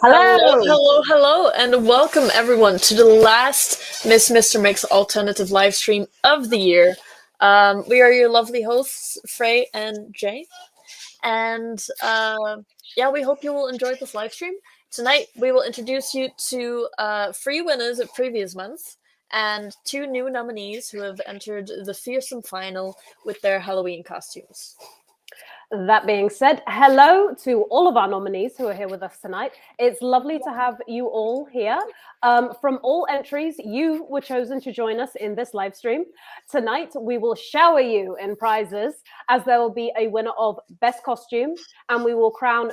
Hello, Hello. hello, hello, and welcome everyone to the last Mr. Mix alternative live stream of the year. We are your lovely hosts, Frey and Jay, and yeah, we hope you will enjoy this live stream. Tonight, we will introduce you to three winners of previous months and two new nominees who have entered the Fearsome final with their Halloween costumes. That being said, hello to all of our nominees who are here with us tonight. It's lovely to have you all here. From all entries, you were chosen to join us in this live stream. Tonight, we will shower you in prizes as there will be a winner of Best Costume, and we will crown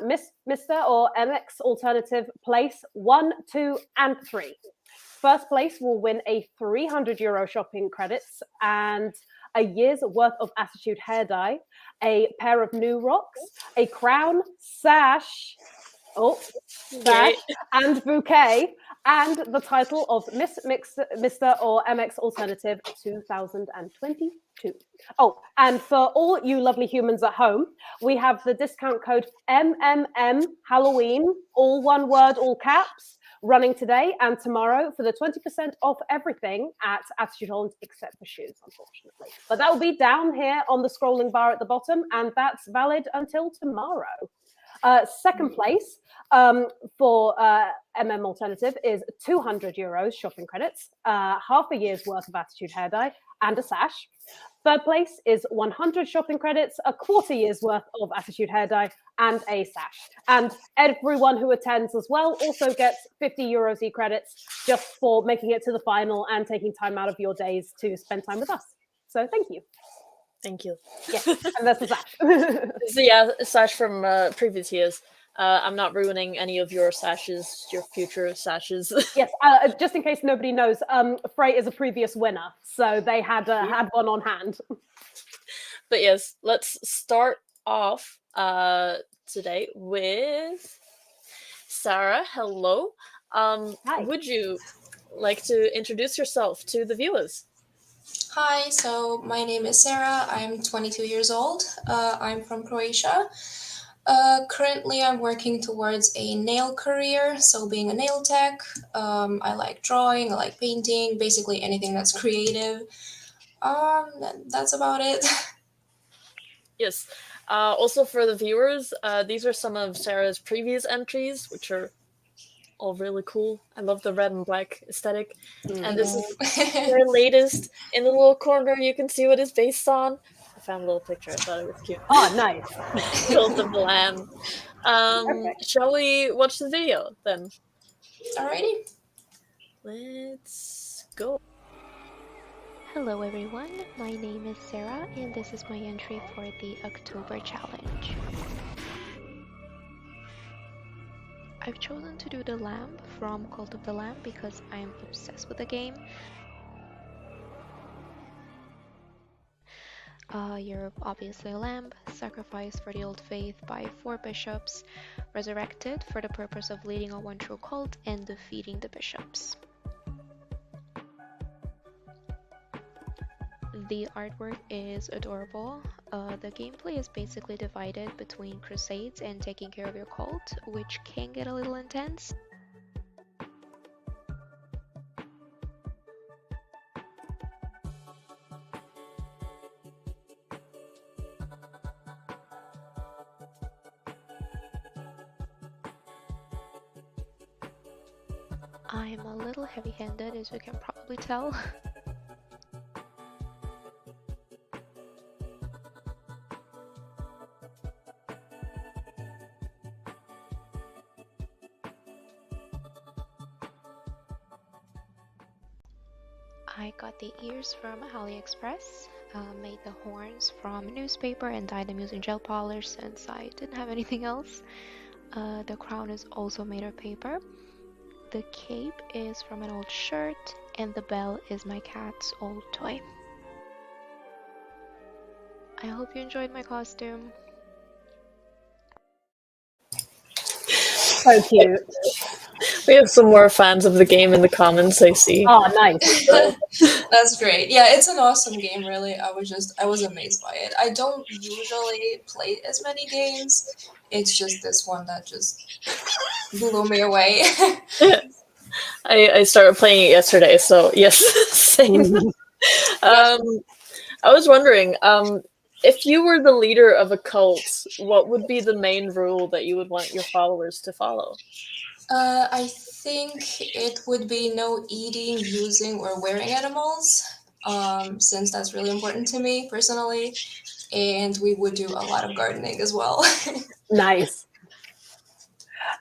Mr. or MX Alternative Place 1, 2, and 3. First place will win a €300 shopping credits and a year's worth of Attitude hair dye, a pair of new rocks, a crown, sash, and bouquet, and the title of Miss Mr. or MX Alternative 2022. Oh, and for all you lovely humans at home, we have the discount code MMM Halloween, all one word, all caps, running today and tomorrow for the 20% off everything at Attitude Holland, except for shoes, unfortunately. But that will be down here on the scrolling bar at the bottom, and that's valid until tomorrow. Second place for MM Alternative is €200 shopping credits, half a year's worth of Attitude hair dye, and a sash. Third place is 100 shopping credits, a quarter year's worth of Attitude hair dye, and a sash. And everyone who attends as well also gets €50 e-credits just for making it to the final and taking time out of your days to spend time with us. So thank you. Thank you. Yes, and that's the sash. So yeah, sash from previous years. I'm not ruining any of your sashes, your future sashes. Yes, just in case nobody knows, Frey is a previous winner, so they had one on hand. But yes, let's start off today with Sarah. Hello. Hi. Would you like to introduce yourself to the viewers? Hi, so my name is Sarah. I'm 22 years old. I'm from Croatia. Currently, I'm working towards a nail career, so being a nail tech. I like drawing, I like painting, basically anything that's creative. That's about it. Yes. Also for the viewers, these are some of Sarah's previous entries, which are all really cool. I love the red and black aesthetic. And this is their latest. In the little corner, you can see what it's based on. I found a little picture. I thought it was cute. Oh, nice. Cult of the Lamb. Shall we watch the video then? Alrighty. Let's go. Hello everyone, my name is Sarah and this is my entry for the October challenge. I've chosen to do the lamb from Cult of the Lamb because I'm obsessed with the game. You're obviously a lamb, sacrificed for the old faith by 4 bishops, resurrected for the purpose of leading a one true cult and defeating the bishops. The artwork is adorable. The gameplay is basically divided between crusades and taking care of your cult, which can get a little intense. I'm a little heavy-handed, as you can probably tell. I got the ears from AliExpress, made the horns from newspaper and dyed them using gel polish since I didn't have anything else. The crown is also made of paper. The cape is from an old shirt, and the bell is my cat's old toy. I hope you enjoyed my costume. So cute. We have some more fans of the game in the comments, I see. Oh, nice. That's great. Yeah, it's an awesome game, really. I was amazed by it. I don't usually play as many games. It's just this one that just blew me away. I started playing it yesterday, so yes, same. Yeah. I was wondering, if you were the leader of a cult, what would be the main rule that you would want your followers to follow? I think it would be no eating, using, or wearing animals, since that's really important to me personally. And we would do a lot of gardening as well. Nice.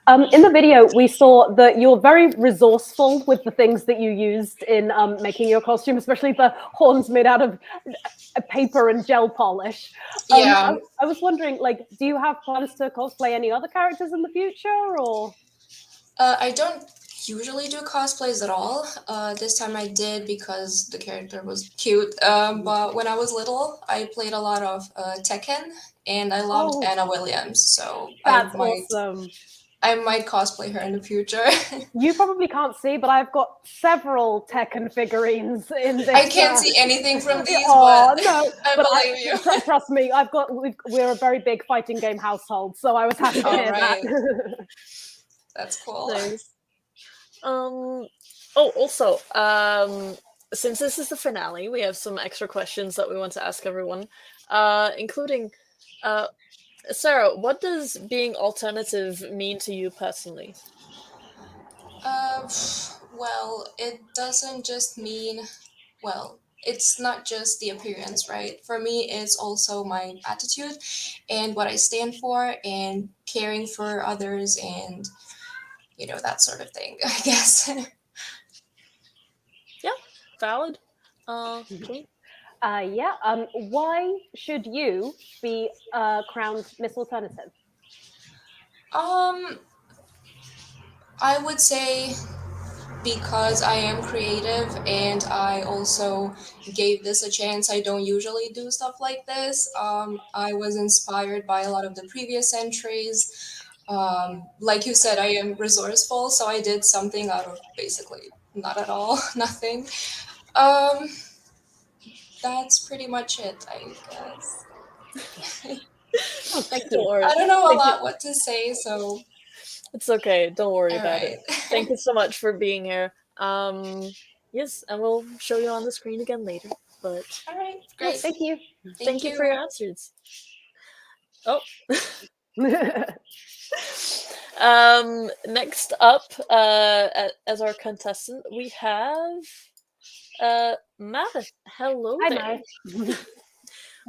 In the video, we saw that you're very resourceful with the things that you used in making your costume, especially the horns made out of paper and gel polish. Yeah. I was wondering, like, do you have plans to cosplay any other characters in the future, or? I don't usually do cosplays at all. This time I did because the character was cute. But when I was little, I played a lot of Tekken, and I loved Oh, Anna Williams. So that's awesome. I might cosplay her in the future. You probably can't see, but I've got several Tekken figurines in this. I can't see anything from these, Oh but no! I But believe you. trust me, we're a very big fighting game household, so I was happy to All hear right. that. That's cool. Nice. Also, since this is the finale, we have some extra questions that we want to ask everyone, including, Sarah, what does being alternative mean to you personally? Well, it doesn't just mean, well, it's not just the appearance, right? For me, it's also my attitude and what I stand for and caring for others and, that sort of thing, I guess. Yeah, valid. Jane? Yeah. Why should you be crowned Miss Alternative? I would say because I am creative and I also gave this a chance. I don't usually do stuff like this. I was inspired by a lot of the previous entries. Like you said, I am resourceful, so I did something out of basically not at all, nothing. Um, that's pretty much it, I guess. Oh, thank Don't you. worry. I don't know a Thank lot you. what to say, so It's okay. Don't worry all about right. it. Thank you so much for being here. Yes, and we'll show you on the screen again later. But All right, Oh, great. thank you. thank you for your answers. Oh. Next up, as our contestant, we have Matt. Hello Hi, there. Mai.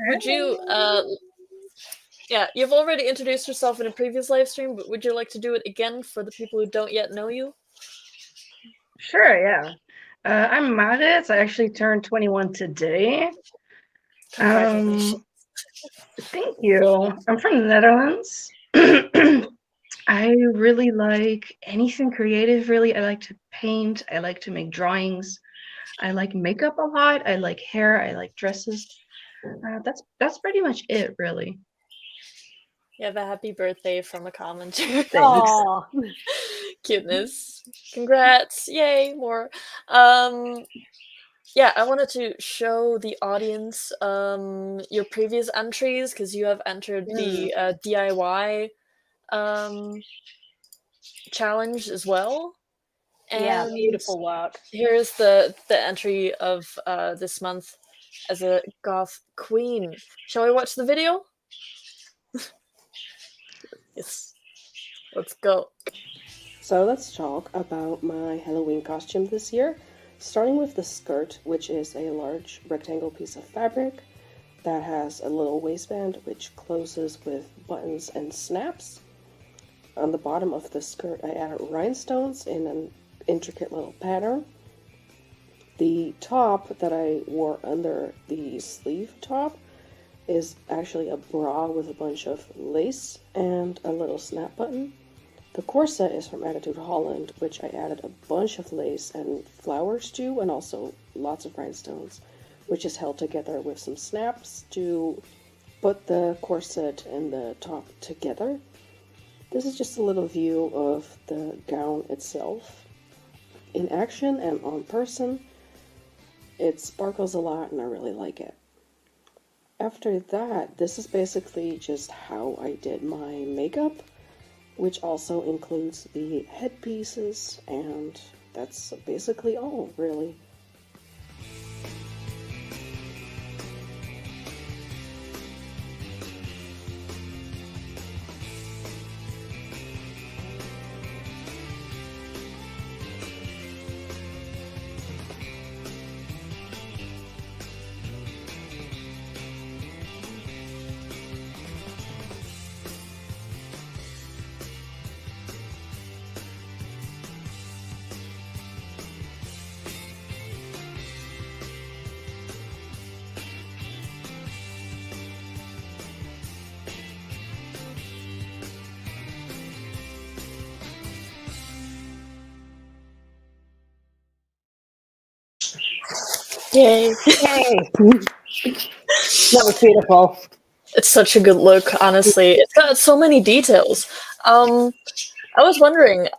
Would you yeah, you've already introduced yourself in a previous live stream, but would you like to do it again for the people who don't yet know you? Sure, yeah. I'm Marit. I actually turned 21 today. Congratulations. Thank you. I'm from the Netherlands. I really like anything creative, really. I like to paint. I like to make drawings. I like makeup a lot. I like hair. I like dresses. That's pretty much it, really. You have a happy birthday from a commenter. Thanks. Aw. Cuteness. Congrats. Yay, more. Yeah, I wanted to show the audience your previous entries because you have entered the DIY challenge as well. And Yeah, beautiful work. here's the entry of this month as a goth queen. Shall we watch the video? Yes. Let's go. So let's talk about my Halloween costume this year, starting with the skirt, which is a large rectangle piece of fabric that has a little waistband which closes with buttons and snaps. On the bottom of the skirt, I added rhinestones in an intricate little pattern. The top that I wore under the sleeve top is actually a bra with a bunch of lace and a little snap button. The corset is from Attitude Holland, which I added a bunch of lace and flowers to, and also lots of rhinestones, which is held together with some snaps to put the corset and the top together. This is just a little view of the gown itself. In action and on person, it sparkles a lot and I really like it. After that, this is basically just how I did my makeup, which also includes the headpieces, and that's basically all, really. Yay. Yay! That was beautiful. It's such a good look, honestly. It's got so many details. I was wondering,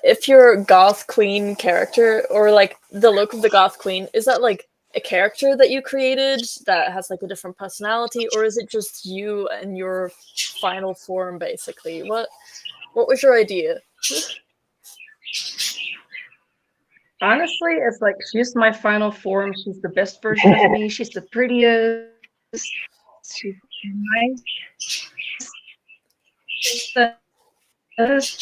if your goth queen character, or like the look of the goth queen, is that like a character that you created that has like a different personality, or is it just you and your final form basically? What was your idea? Honestly, it's like she's my final form. She's the best version of me. She's the prettiest. She's nice.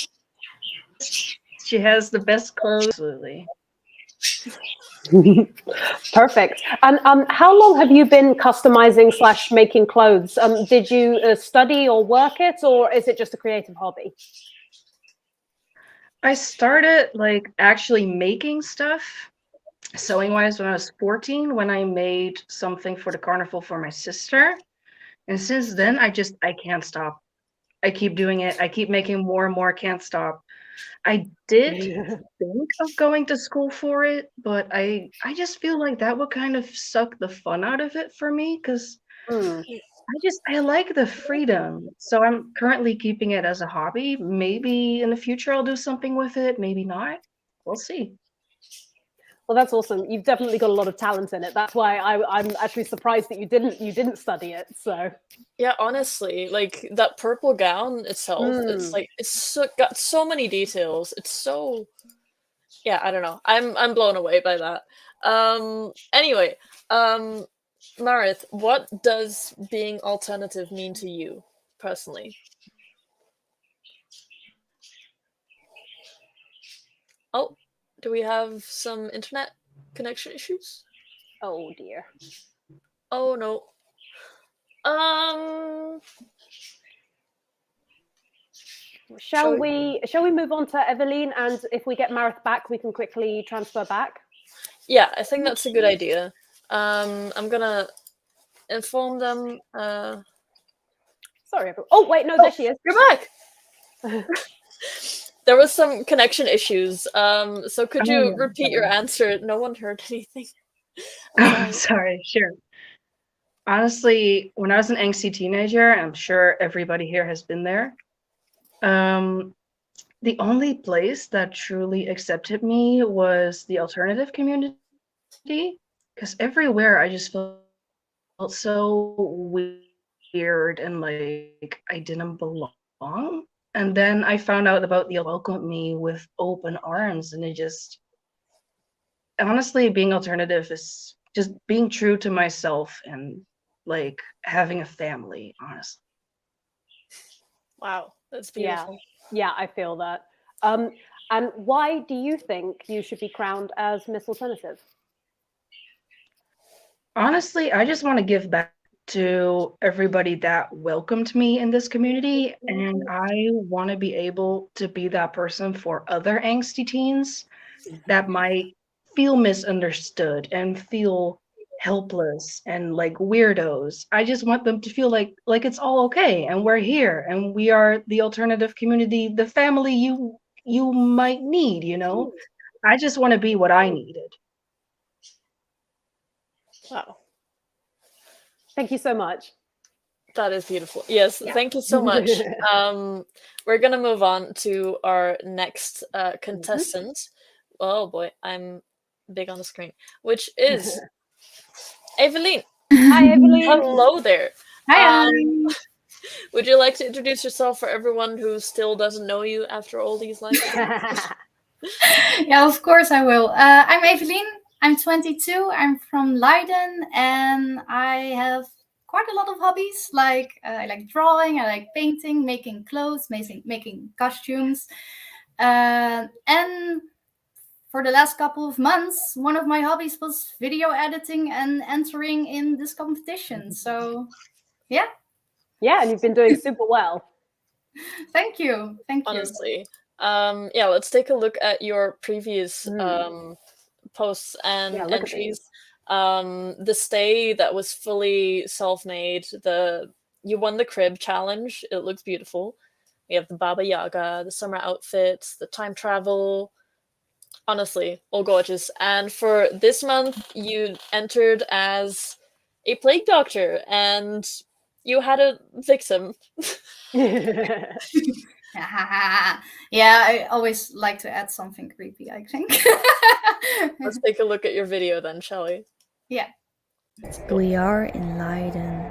She has the best clothes. Absolutely. Perfect. And how long have you been customizing / making clothes? Did you study or work it, or is it just a creative hobby? I started like actually making stuff sewing wise when I was 14 when I made something for the carnival for my sister. And since then I can't stop. I keep doing it. I keep making more and more, can't stop. I did think of going to school for it, but I just feel like that would kind of suck the fun out of it for me because Hmm. I like the freedom. So I'm currently keeping it as a hobby. Maybe in the future I'll do something with it, maybe not. We'll see. Well, that's awesome. You've definitely got a lot of talent in it. That's why I'm actually surprised that you didn't study it. So Yeah, honestly, like that purple gown itself, it's like got so many details. It's so, yeah, I don't know. I'm blown away by that. Anyway, um Marith, what does being alternative mean to you personally? Oh, do we have some internet connection issues? oh dear. Oh no. Um, shall Shall we? we move on to Eveline, and if we get Marith back, we can quickly transfer back? Yeah, I think that's a good idea. I'm gonna inform them. Sorry, everyone. Oh wait, no, there she is. You're back. There was some connection issues. So could you Oh, repeat your answer? No one heard anything. oh, Sorry. sorry, sure. Honestly, when I was an angsty teenager, I'm sure everybody here has been there. Um, the only place that truly accepted me was the alternative community, because everywhere I just felt so weird and like I didn't belong. And then I found out about the welcomed me with open arms, and it just honestly being alternative is just being true to myself and like having a family, honestly. Wow, that's Yeah, beautiful. yeah, I feel that. Um, and why do you think you should be crowned as Miss Alternative? Honestly, I just want to give back to everybody that welcomed me in this community, and I want to be able to be that person for other angsty teens that might feel misunderstood and feel helpless and like weirdos. I just want them to feel like it's all okay and we're here and we are the alternative community, the family you might need, you know? I just want to be what I needed. Wow. Thank you so much. That is beautiful. Yes, Yeah. thank you so much. We're gonna move on to our next contestant. Oh boy, I'm big on the screen, which is Evelyn. Hi, Evelyn. Hello there. Hi. Would you like to introduce yourself for everyone who still doesn't know you after all these live streams? Yeah, of course I will. I'm Evelien. I'm 22. I'm from Leiden, and I have quite a lot of hobbies. Like I like drawing, I like painting, making clothes, making costumes, and for the last couple of months, one of my hobbies was video editing and entering in this competition. So, yeah. Yeah, and you've been doing super well. Thank you. Thank you. Honestly. Yeah, let's take a look at your previous posts and Yeah, look at entries. The stay that was fully self-made, you won the crib challenge. It looks beautiful. We have the Baba Yaga, the summer outfits, the time travel. Honestly, all gorgeous. And for this month, you entered as a plague doctor, and you had a victim. Yeah, I always like to add something creepy, I think. Let's take a look at your video then, shall we? Yeah. We are in Leiden.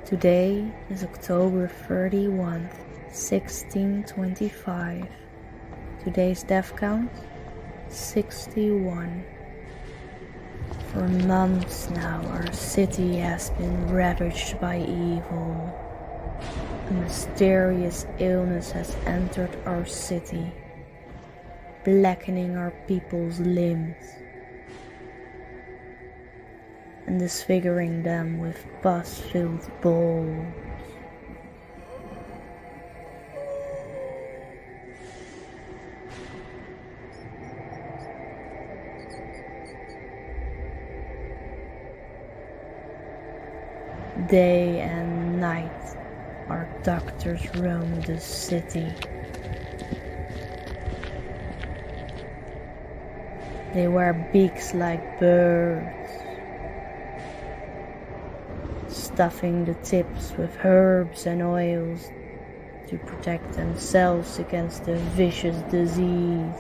Today is October 31st, 1625. Today's death count, 61. For months now, our city has been ravaged by evil. A mysterious illness has entered our city, blackening our people's limbs and disfiguring them with pus-filled balls. Day and night, our doctors roam the city. They wear beaks like birds, stuffing the tips with herbs and oils to protect themselves against the vicious disease.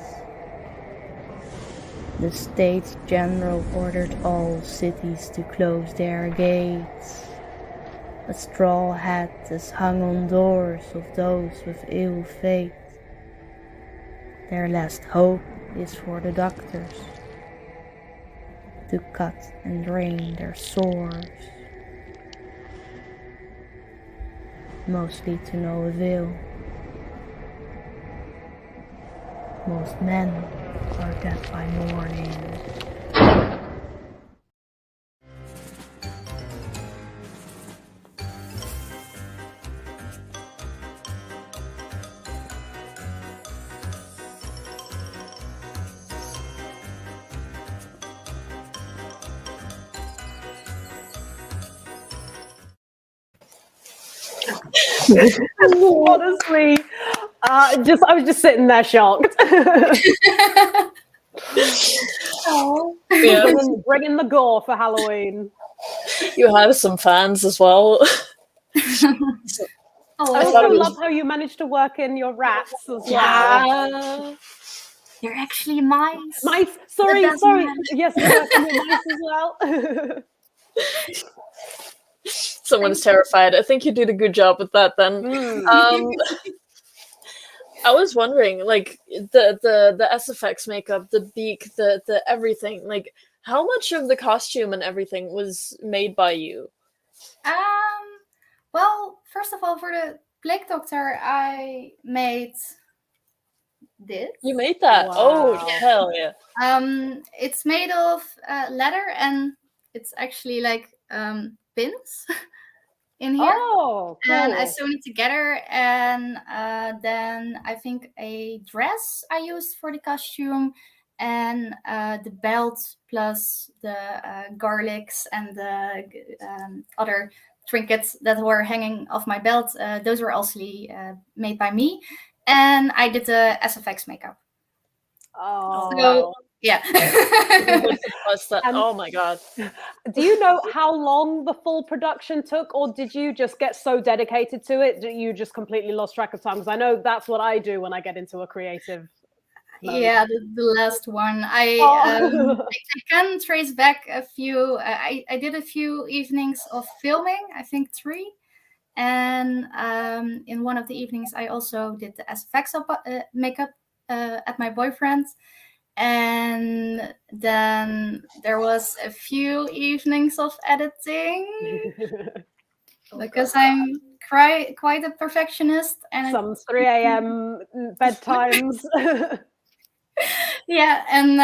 The States General ordered all cities to close their gates. A straw hat is hung on doors of those with ill fate. Their last hope is for the doctors to cut and drain their sores, mostly to no avail. Most men are dead by morning. Honestly, I was just sitting there shocked. Oh. Yeah. bringing the gore for Halloween. You have some fans as well. Oh, I thought also it was- love how you managed to work in your rats as well. Yeah. they're actually mice. Mice. Sorry. doesn't matter. Yes, you work in your mice as well. Someone's terrified. I think you did a good job with that then. I was wondering, like, the SFX makeup, the beak, the everything, like, how much of the costume and everything was made by you? Well, first of all, for the plague doctor, I made this. You made that? Wow. Oh, hell yeah. It's made of leather, and it's actually like pins in here. Oh, cool. And I sewn it together, and then I think a dress I used for the costume, and the belt plus the garlics and the other trinkets that were hanging off my belt. Those were also made by me, and I did the SFX makeup. Oh. So yeah. Oh my god. Do you know how long the full production took, or did you just get so dedicated to it that you just completely lost track of time? Because I know that's what I do when I get into a creative mode. Yeah, the last one. I can trace back a few. I did a few evenings of filming. I think 3, and in one of the evenings, I also did the SFX makeup at my boyfriend's. And then there was a few evenings of editing because I'm quite a perfectionist, and some 3 a.m. bedtimes. Yeah, and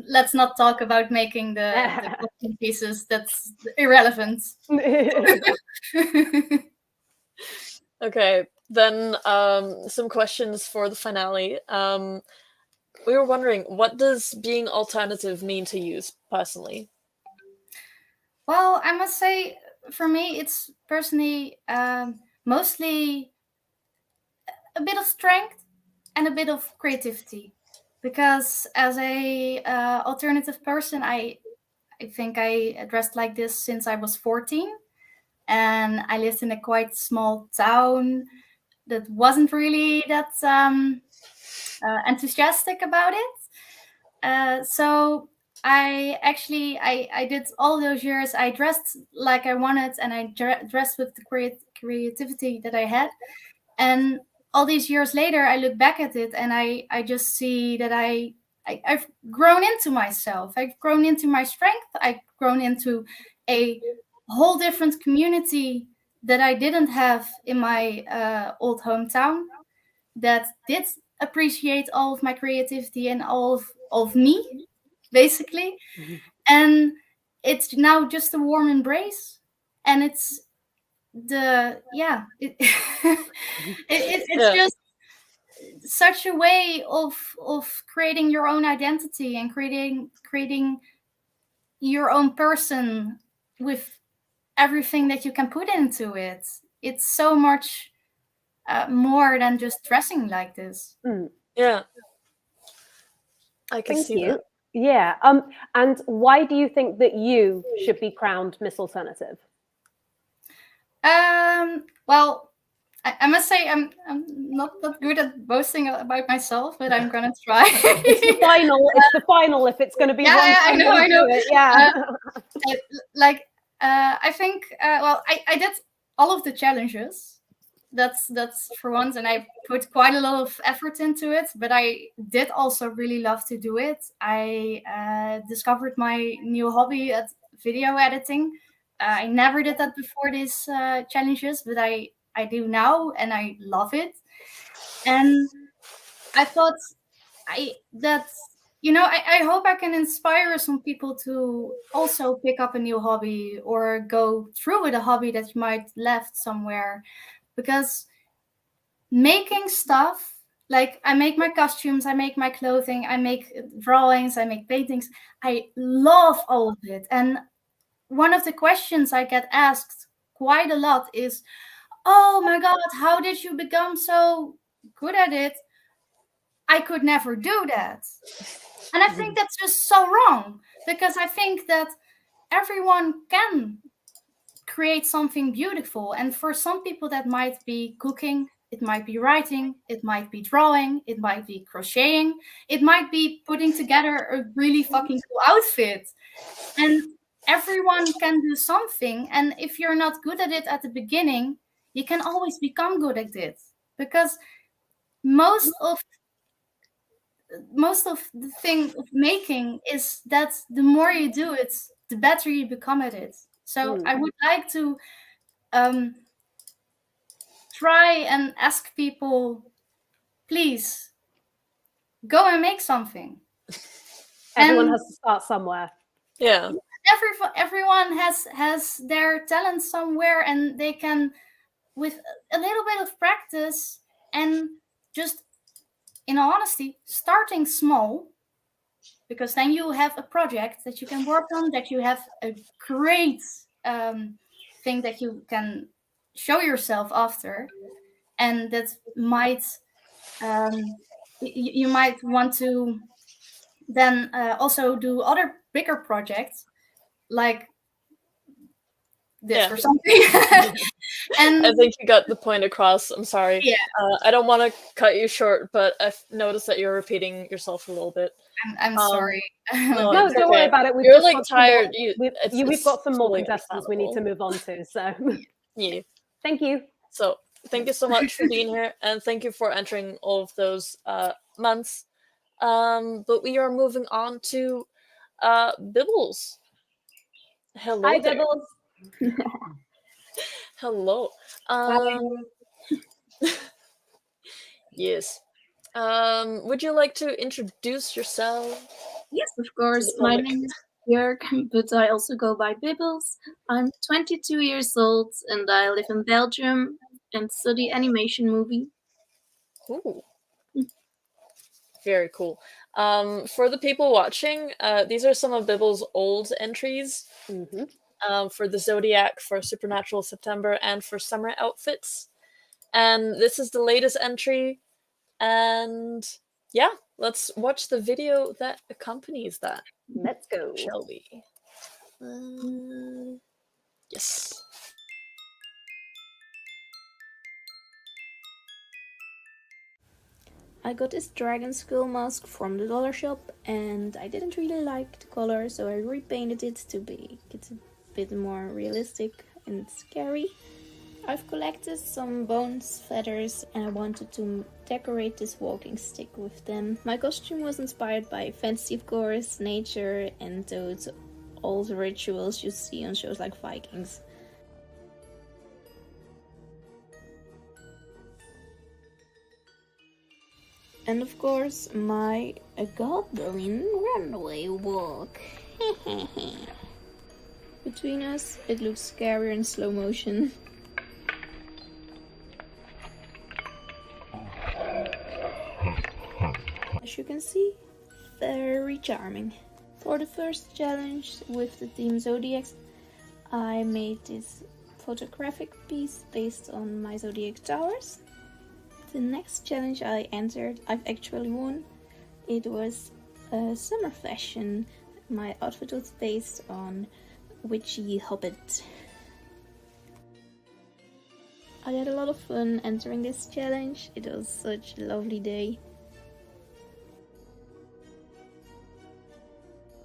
let's not talk about making the cooking pieces. That's irrelevant. Okay, then some questions for the finale. We were wondering, what does being alternative mean to you personally? Well, I must say, for me, it's personally mostly a bit of strength and a bit of creativity. Because as a alternative person, I think I dressed like this since I was 14, and I lived in a quite small town that wasn't really that enthusiastic about it. So I did all those years. I dressed like I wanted, and I dressed with the creativity that I had. And all these years later, I look back at it, and I just see that I've grown into myself. I've grown into my strength. I've grown into a whole different community that I didn't have in my old hometown, that did appreciate all of my creativity and all of me, basically. And it's now just a warm embrace, and it's it's just such a way of creating your own identity and creating your own person with everything that you can put into it. It's so much more than just dressing like this. Yeah, I can Thank see you. that. Yeah. And why do you think that you should be crowned Miss Alternative? Well, I must say I'm not that good at boasting about myself, but I'm gonna try. It's the final. It's the final. If it's going to be one, I know. Yeah. I think. Well, I did all of the challenges. That's for once, and I put quite a lot of effort into it. But I did also really love to do it. I discovered my new hobby at video editing. I never did that before these challenges, but I do now, and I love it. And I thought I hope I can inspire some people to also pick up a new hobby or go through with a hobby that you might left somewhere, because making stuff, like I make my costumes, I make my clothing, I make drawings, I make paintings. I love all of it. And one of the questions I get asked quite a lot is, "Oh my God, how did you become so good at it? I could never do that." And I think that's just so wrong, because I think that everyone can create something beautiful. And for some people, that might be cooking, it might be writing, it might be drawing, it might be crocheting, it might be putting together a really fucking cool outfit. And everyone can do something. And if you're not good at it at the beginning, you can always become good at it, because most of the thing of making is that the more you do it, the better you become at it. So I would like to try and ask people, please go and make something. Everyone has to start somewhere. Yeah. Everyone has their talent somewhere, and they can, with a little bit of practice and just, in all honesty, starting small, because then you have a project that you can work on, that you have a great thing that you can show yourself after, and that might you might want to then also do other bigger projects like this Yeah. or something. And I think you got the point across. I'm sorry. yeah, I don't want to cut you short, but I've noticed that you're repeating yourself a little bit. I'm sorry. No, No, it's don't worry okay. about it. We've You're just like got some more- tired. we've got some more totally contestants we need to understandable. move on to. So Yeah. thank you. So thank you so much for being here, and thank you for entering all of those months. But we are moving on to Bibbles. Hello Hi, there. Bibbles. Hello. Yes. Would you like to introduce yourself? Yes, of course. the My public. name is Björk, but I also go by Bibbles. I'm 22 years old and I live in Belgium and study animation movie. Ooh. Very cool. For the people watching, these are some of Bibble's old entries for the Zodiac, for Supernatural September, and for summer outfits. And this is the latest entry. And yeah, let's watch the video that accompanies that. Let's go. Shall we? Yes. I got this dragon skull mask from the dollar shop and I didn't really like the color, so I repainted it to make it a bit more realistic and scary. I've collected some bones, feathers, and I wanted to decorate this walking stick with them. My costume was inspired by fantasy, of course, nature, and those old rituals you see on shows like Vikings. And of course, my goblin runaway walk. Between us, it looks scarier in slow motion. As you can see, very charming. For the first challenge with the theme Zodiacs, I made this photographic piece based on my Zodiac towers. The next challenge I entered, I've actually won. It was a summer fashion. My outfit was based on Witchy Hobbit. I had a lot of fun entering this challenge. It was such a lovely day.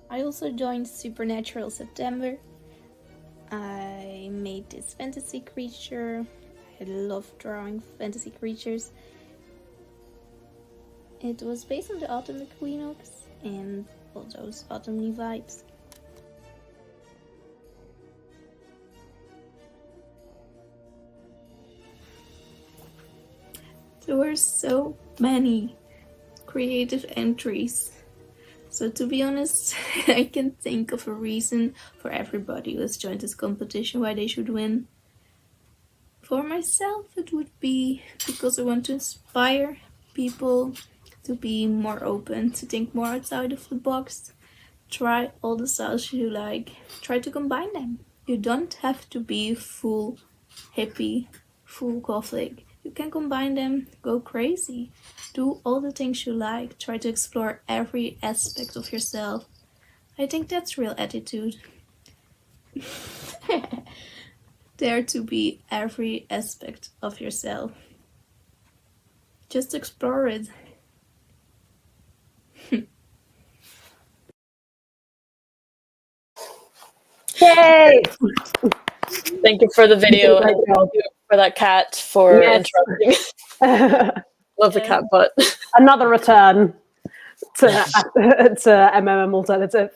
I also joined Supernatural September. I made this fantasy creature. I love drawing fantasy creatures. It was based on the autumn equinox and all those autumny vibes. There were so many creative entries. So to be honest, I can think of a reason for everybody who has joined this competition why they should win. For myself, it would be because I want to inspire people to be more open, to think more outside of the box, try all the styles you like, try to combine them. You don't have to be full hippie, full gothic. You can combine them, go crazy, do all the things you like, try to explore every aspect of yourself. I think that's real attitude. Dare to be every aspect of yourself. Just explore it. Yay! Thank you for the video and thank you for that cat for interrupting. Love the cat butt. Another return to MMM Alternative.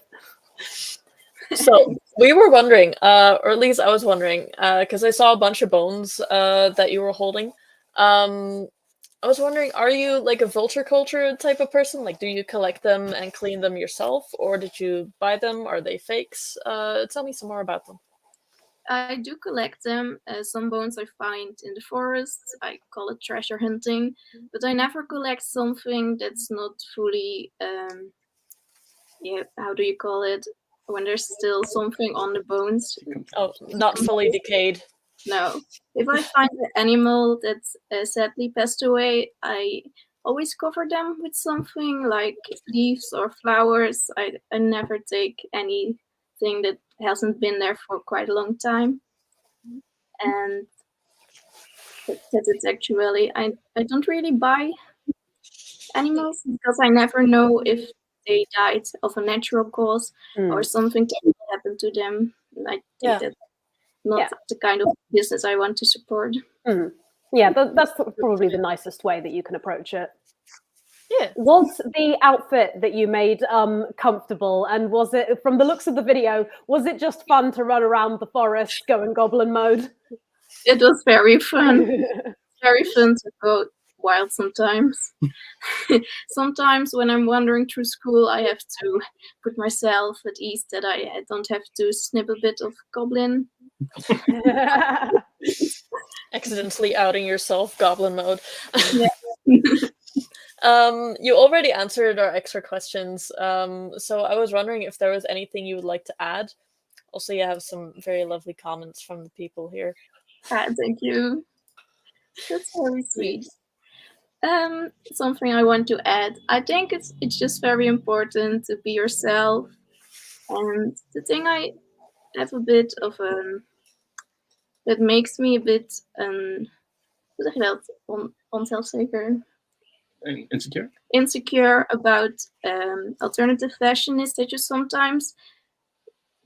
So we were wondering, or at least I was wondering, because I saw a bunch of bones that you were holding. I was wondering, are you like a vulture culture type of person? Like, do you collect them and clean them yourself, or did you buy them? Are they fakes? Tell me some more about them. I do collect them. Some bones I find in the forest. I call it treasure hunting, but I never collect something that's not fully, how do you call it? When there's still something on the bones. Oh, not fully decayed. No. If I find an animal that's sadly passed away, I always cover them with something like leaves or flowers. I never take anything that hasn't been there for quite a long time. And that's it actually. I don't really buy animals because I never know if they died of a natural cause or something happened to them. I think that's not the kind of business I want to support. Yeah, that's probably the nicest way that you can approach it. Yeah. Was the outfit that you made comfortable, and was it, from the looks of the video, was it just fun to run around the forest going goblin mode? It was very fun. Very fun to go wild sometimes. Sometimes when I'm wandering through school, I have to put myself at ease that I don't have to snip a bit of goblin. Accidentally outing yourself, goblin mode. Yeah. You already answered our extra questions, so I was wondering if there was anything you would like to add. Also, you have some very lovely comments from the people here. Thank you. That's very sweet. Something I want to add. I think it's just very important to be yourself. And the thing I have a bit of that makes me a bit hoe zeg je dat? Onzelfzeker. Insecure? Insecure about alternative fashion is that you sometimes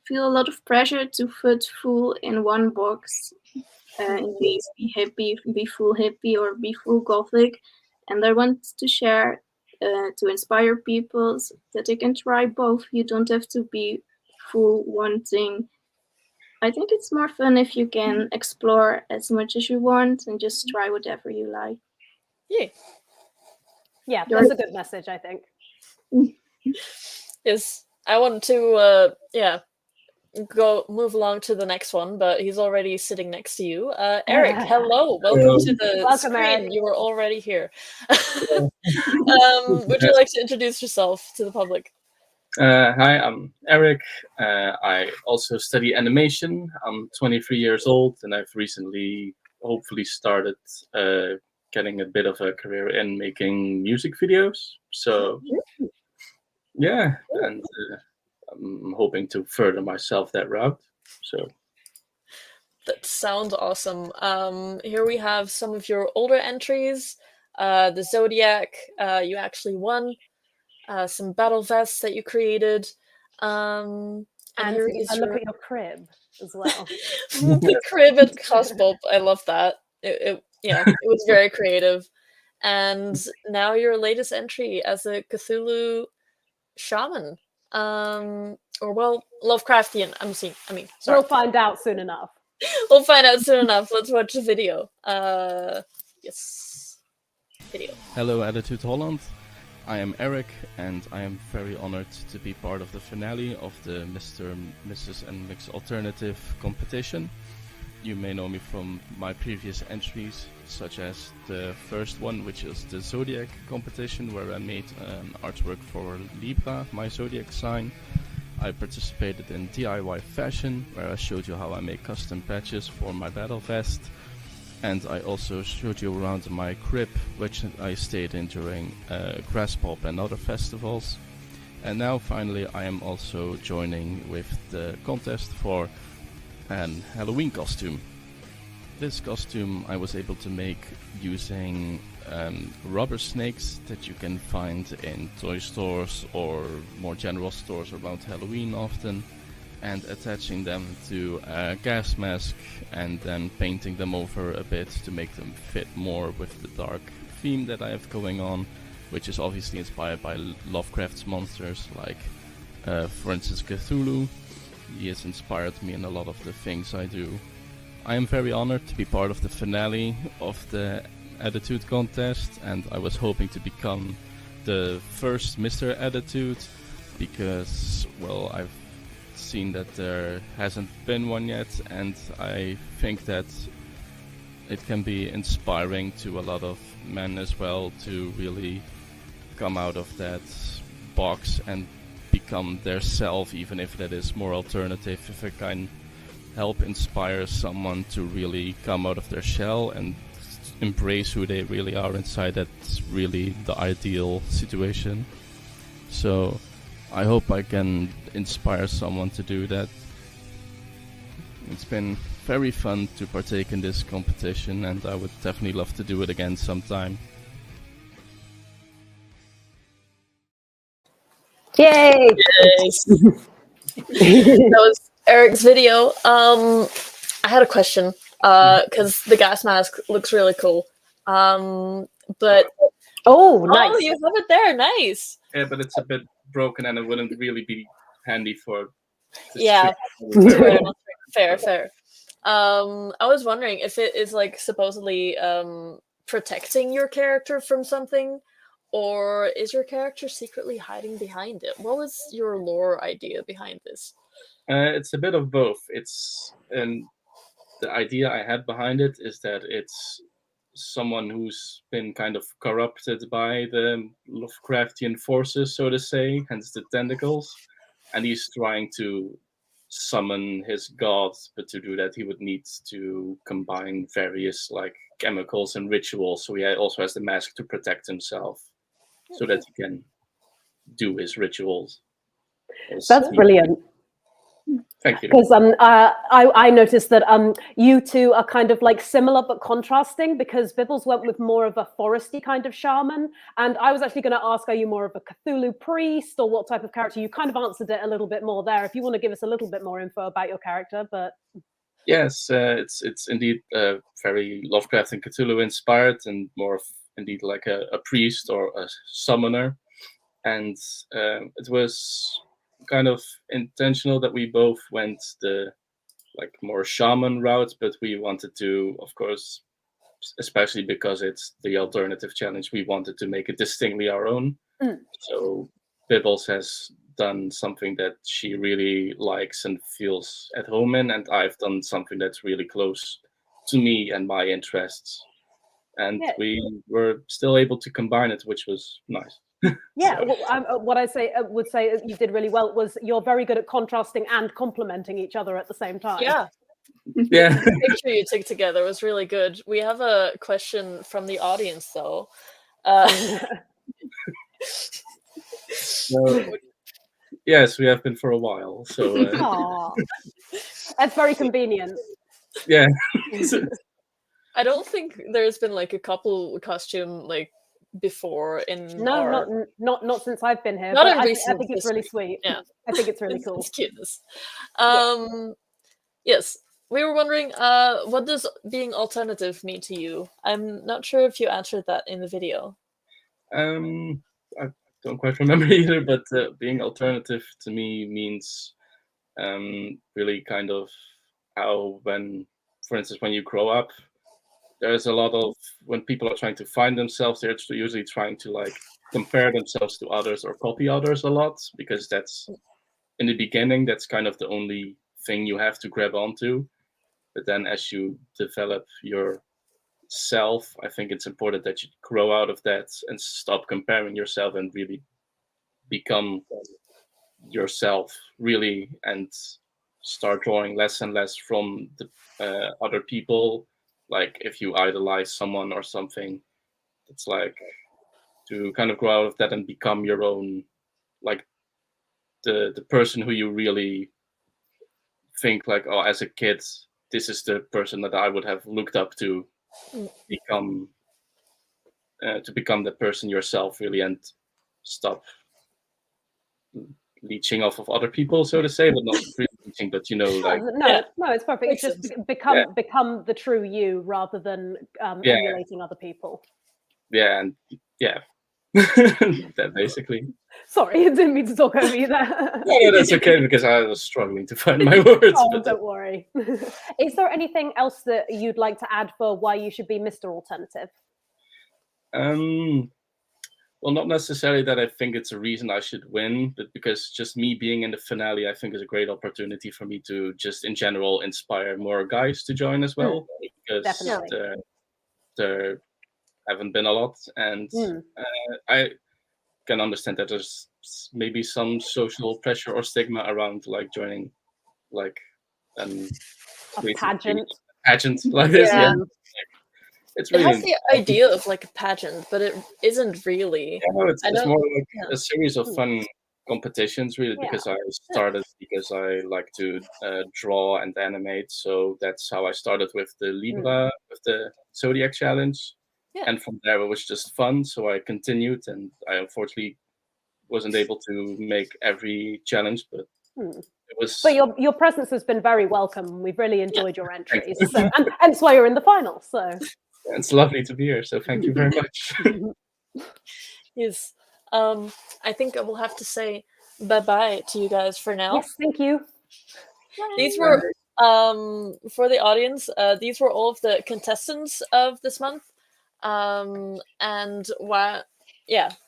feel a lot of pressure to fit full in one box. In case be happy, be full hippie, or be full gothic. And I want to share to inspire people that they can try both. You don't have to be full one thing. I think it's more fun if you can explore as much as you want and just try whatever you like. Yeah, that's a good message, I think. Yes, I want to move along to the next one, but he's already sitting next to you. Eric, hello, welcome to the screen. Eric. You were already here. Would you like to introduce yourself to the public? Hi, I'm Eric. I also study animation. I'm 23 years old, and I've recently hopefully started getting a bit of a career in making music videos. So yeah, and I'm hoping to further myself that route. So that sounds awesome. Here we have some of your older entries. The Zodiac, you actually won. Some battle vests that you created. And here is look at your crib as well. The crib at Cosbulb, I love that. It was very creative. And now your latest entry as a Cthulhu shaman. Or Lovecraftian. Sorry. We'll find out soon enough. We'll find out soon enough. Let's watch the video. Yes. Video. Hello, Attitude Holland. I am Eric, and I am very honored to be part of the finale of the Mr., Mrs. and Mix Alternative competition. You may know me from my previous entries, such as the first one, which is the Zodiac competition, where I made artwork for Libra, my Zodiac sign. I participated in DIY fashion, where I showed you how I make custom patches for my battle vest. And I also showed you around my crib, which I stayed in during Grass Pop and other festivals. And now finally I am also joining with the contest for an Halloween costume. This costume I was able to make using rubber snakes that you can find in toy stores or more general stores around Halloween often, and attaching them to a gas mask and then painting them over a bit to make them fit more with the dark theme that I have going on, which is obviously inspired by Lovecraft's monsters, like for instance Cthulhu. He has inspired me in a lot of the things I do. I am very honored to be part of the finale of the Attitude contest, and I was hoping to become the first Mr. Attitude because, well, I've seen that there hasn't been one yet, and I think that it can be inspiring to a lot of men as well to really come out of that box and become their self, even if that is more alternative. If I can help inspire someone to really come out of their shell and embrace who they really are inside, that's really the ideal situation. So I hope I can inspire someone to do that. It's been very fun to partake in this competition, and I would definitely love to do it again sometime. Yay! Yes. That was Eric's video. I had a question because the gas mask looks really cool. But nice. You have it there. Nice. Yeah, but it's a bit broken, and it wouldn't really be handy for. Yeah. Fair. I was wondering if it is like supposedly protecting your character from something, or is your character secretly hiding behind it? What was your lore idea behind this? It's a bit of both. The idea I had behind it is that it's someone who's been kind of corrupted by the Lovecraftian forces, so to say, hence the tentacles, and he's trying to summon his god, but to do that he would need to combine various like chemicals and rituals. So he also has the mask to protect himself, so that he can do his rituals. That's brilliant. Thank you. Because I noticed that you two are kind of like similar but contrasting, because Bibbles went with more of a foresty kind of shaman, and I was actually going to ask, are you more of a Cthulhu priest, or what type of character? You kind of answered it a little bit more there. If you want to give us a little bit more info about your character, but yes, it's indeed very Lovecraft and Cthulhu inspired, and more of indeed like a priest or a summoner, and it was kind of intentional that we both went the like more shaman route, but we wanted to, of course, especially because it's the alternative challenge, we wanted to make it distinctly our own. So Bibbles has done something that she really likes and feels at home in, and I've done something that's really close to me and my interests, and we were still able to combine it, which was nice. Yeah, what I would say you did really well was you're very good at contrasting and complementing each other at the same time. Yeah. The picture you took together was really good. We have a question from the audience, though. Yes, we have been for a while. So that's very convenient. Yeah. I don't think there's been like a couple costume like before in not since I've been here. Not but in I recent think it's really sweet. Yeah, I think it's really cool. It's cuteness. Yes, we were wondering, what does being alternative mean to you? I'm not sure if you answered that in the video. I don't quite remember either, but being alternative to me means really kind of how for instance, when you grow up, there's a lot of, when people are trying to find themselves, they're usually trying to like compare themselves to others or copy others a lot, because that's, in the beginning, that's kind of the only thing you have to grab onto. But then as you develop yourself, I think it's important that you grow out of that and stop comparing yourself and really become yourself, really, and start drawing less and less from the other people. Like if you idolize someone or something, it's like to kind of grow out of that and become your own, like the person who you really think like, oh, as a kid, this is the person that I would have looked up to become the person yourself, really, and stop leeching off of other people, so to say, but not really leeching, but like no, it's perfect. It's just become the true you rather than emulating other people. That basically. Sorry, I didn't mean to talk over you there. No, that's okay, because I was struggling to find my words. Don't worry. Is there anything else that you'd like to add for why you should be Mr. Alternative? Well, not necessarily that I think it's a reason I should win, but because just me being in the finale, I think is a great opportunity for me to just in general inspire more guys to join as well, because there haven't been a lot, and I can understand that there's maybe some social pressure or stigma around like joining like a pageant like this. It's It really has the idea of like a pageant, but it isn't really. Yeah, no, it's I it's know. more like Yeah. a series of fun competitions, really, Yeah. because I started because I like to draw and animate. So that's how I started with the Libra, with the Zodiac Challenge. Yeah. And from there, it was just fun. So I continued, and I unfortunately wasn't able to make every challenge, but it was. But your presence has been very welcome. We've really enjoyed your Thank entries, you. so, and hence why you're in the final. So It's lovely to be here. So thank you very much. Yes. I think I will have to say bye-bye to you guys for now. yes, thank you. These were for the audience, these were all of the contestants of this month. And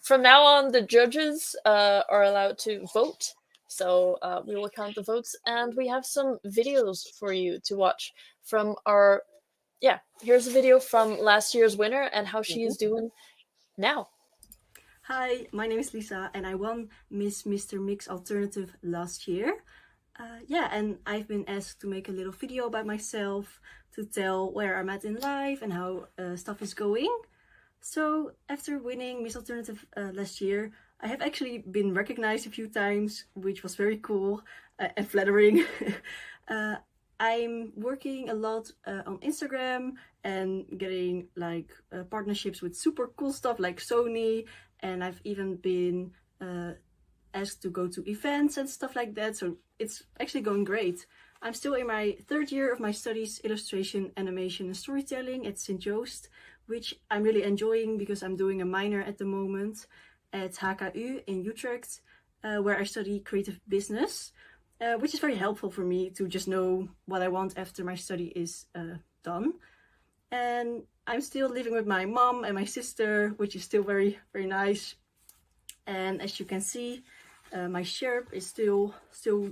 from now on the judges are allowed to vote. So we will count the votes, and we have some videos for you to watch from our here's a video from last year's winner and how she is doing now. Hi, my name is Lisa and I won Miss Mr. Mix Alternative last year. And I've been asked to make a little video about myself to tell where I'm at in life and how stuff is going. So after winning Miss Alternative last year, I have actually been recognized a few times, which was very cool and flattering. I'm working a lot on Instagram and getting like partnerships with super cool stuff like Sony, and I've even been asked to go to events and stuff like that, so it's actually going great. I'm still in my third year of my studies, illustration, animation and storytelling at St. Joost, which I'm really enjoying because I'm doing a minor at the moment at HKU in Utrecht, where I study creative business, which is very helpful for me to just know what I want after my study is done. And I'm still living with my mom and my sister, which is still very, very nice. And as you can see, my sherp is still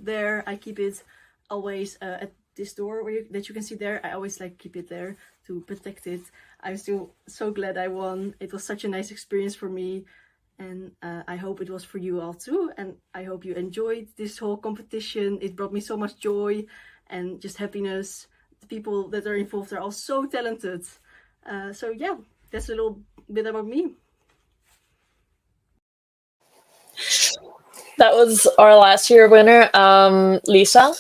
there. I keep it always at this door that you can see there. I always like keep it there to protect it. I'm still so glad I won. It was such a nice experience for me, and I hope it was for you all too. And I hope you enjoyed this whole competition. It brought me so much joy and just happiness. The people that are involved are all so talented. So yeah, that's a little bit about me. That was our last year winner, Lisa.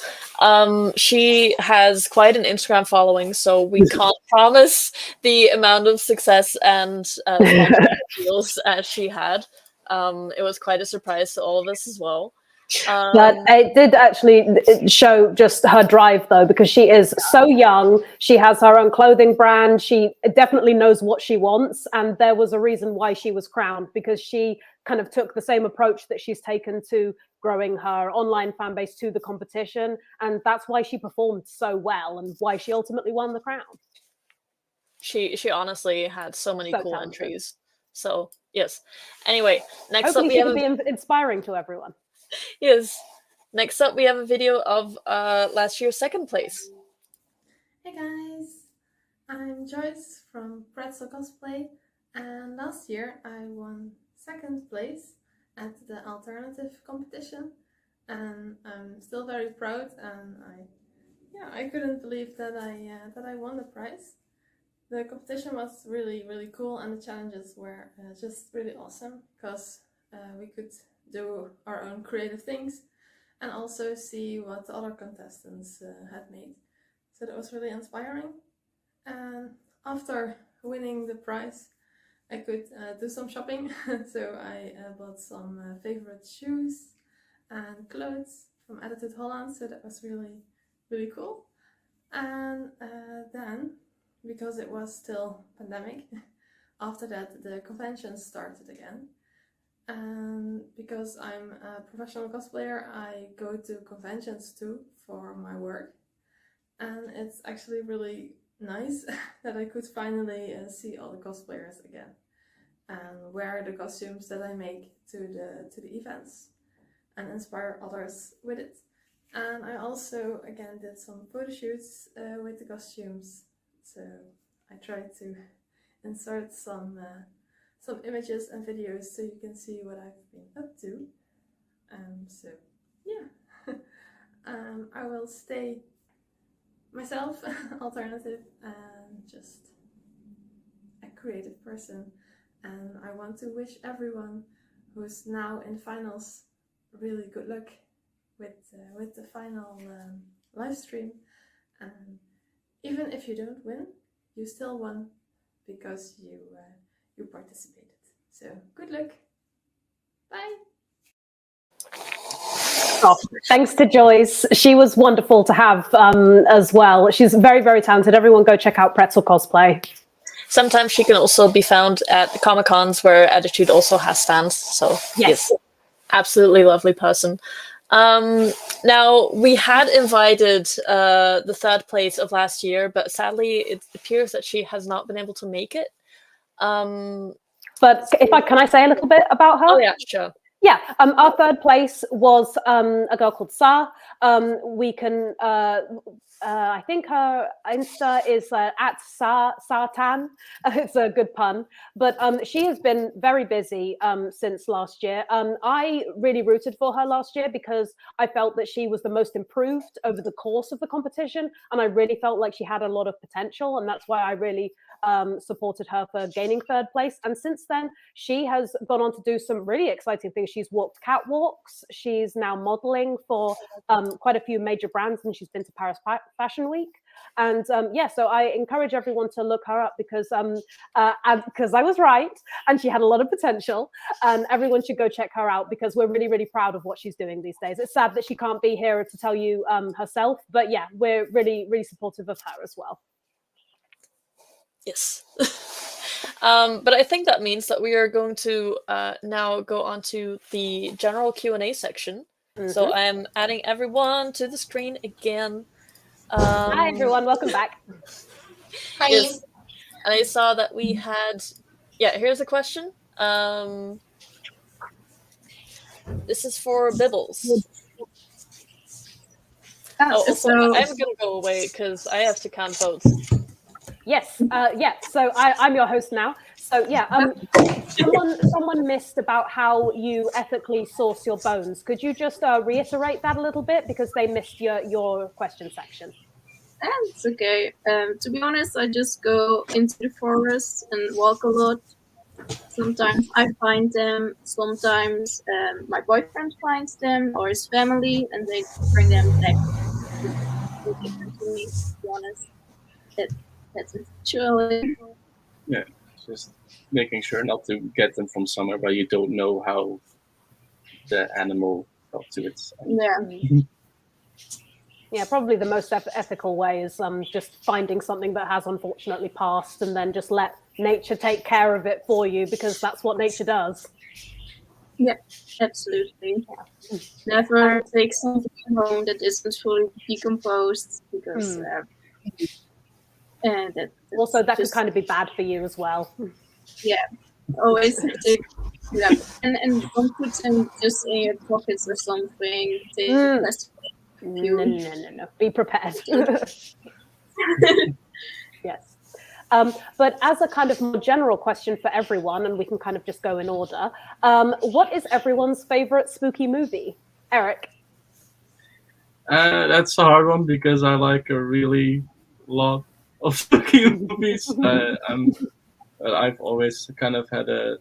She has quite an Instagram following, so we can't promise the amount of success and deals as she had. It was quite a surprise to all of us as well. But it did actually show just her drive, though, because she is so young. She has her own clothing brand. She definitely knows what she wants. And there was a reason why she was crowned, because she kind of took the same approach that she's taken to growing her online fan base to the competition. And that's why she performed so well and why she ultimately won the crown. She honestly had so many cool talented. entries. So, yes. Anyway, next Hopefully up we she have can be inspiring to everyone. Yes. Next up, we have a video of last year's second place. Hey guys, I'm Joyce from Pretzel Cosplay, and last year I won second place at the alternative competition, and I'm still very proud. And I couldn't believe that I won the prize. The competition was really cool, and the challenges were just really awesome because we could do our own creative things and also see what the other contestants had made. So that was really inspiring. And after winning the prize, I could do some shopping. So I bought some favorite shoes and clothes from Edited Holland. So that was really cool. And then, because it was still pandemic, after that the convention started again. And because I'm a professional cosplayer, I go to conventions too for my work. And it's actually really nice that I could finally see all the cosplayers again and wear the costumes that I make to the events and inspire others with it. And I also again did some photo shoots with the costumes, so I tried to insert some images and videos so you can see what I've been up to. So yeah, I will stay myself, alternative, and just creative person, and I want to wish everyone who's now in finals really good luck with the final live stream. And even if you don't win, you still won because you participated. So good luck. Bye. Oh, thanks to Joyce. She was wonderful to have as well. She's very, very talented. Everyone go check out Pretzel Cosplay. Sometimes she can also be found at the Comic-Cons where Attitude also has stands. So yes, absolutely lovely person. Now, we had invited the third place of last year, but sadly it appears that she has not been able to make it. But can I say a little bit about her? Oh yeah, sure. Yeah, our third place was a girl called Sa. We can, I think her Insta is at Sartan. It's a good pun. But she has been very busy since last year. I really rooted for her last year because I felt that she was the most improved over the course of the competition. And I really felt like she had a lot of potential. And that's why I really supported her for gaining third place. And since then, she has gone on to do some really exciting things. She's walked catwalks. She's now modeling for quite a few major brands, and she's been to Paris Fashion Week. And so I encourage everyone to look her up because I was right, and she had a lot of potential. And everyone should go check her out because we're really, really proud of what she's doing these days. It's sad that she can't be here to tell you herself, but yeah, we're really, really supportive of her as well. Yes. But I think that means that we are going to now go on to the general Q&A section. So I'm adding everyone to the screen again. Hi, everyone. Welcome back. Hi. Yes. And I saw that we had... Yeah, here's a question. This is for Bibbles. Also, I'm going to go away because I have to count votes. Yes, so I'm your host now. So yeah, someone missed about how you ethically source your bones. Could you just reiterate that a little bit because they missed your question section? That's okay. To be honest, I just go into the forest and walk a lot. Sometimes I find them, sometimes my boyfriend finds them or his family, and they bring them back. Different to me, to be honest. That's actually. Yeah, just making sure not to get them from somewhere where you don't know how the animal got to its end. Yeah. Yeah, probably the most ethical way is just finding something that has unfortunately passed and then just let nature take care of it for you because that's what nature does. Yeah, absolutely. Yeah. Never take something home that isn't fully decomposed because that also that could kind of be bad for you as well. Yeah, always take and don't put them just in your pockets or something. Take plastic. No. Be prepared. Yes. But as a kind of more general question for everyone, and we can kind of just go in order, what is everyone's favorite spooky movie? Eric? That's a hard one because I like a really lot of spooky movies. I've always kind of had a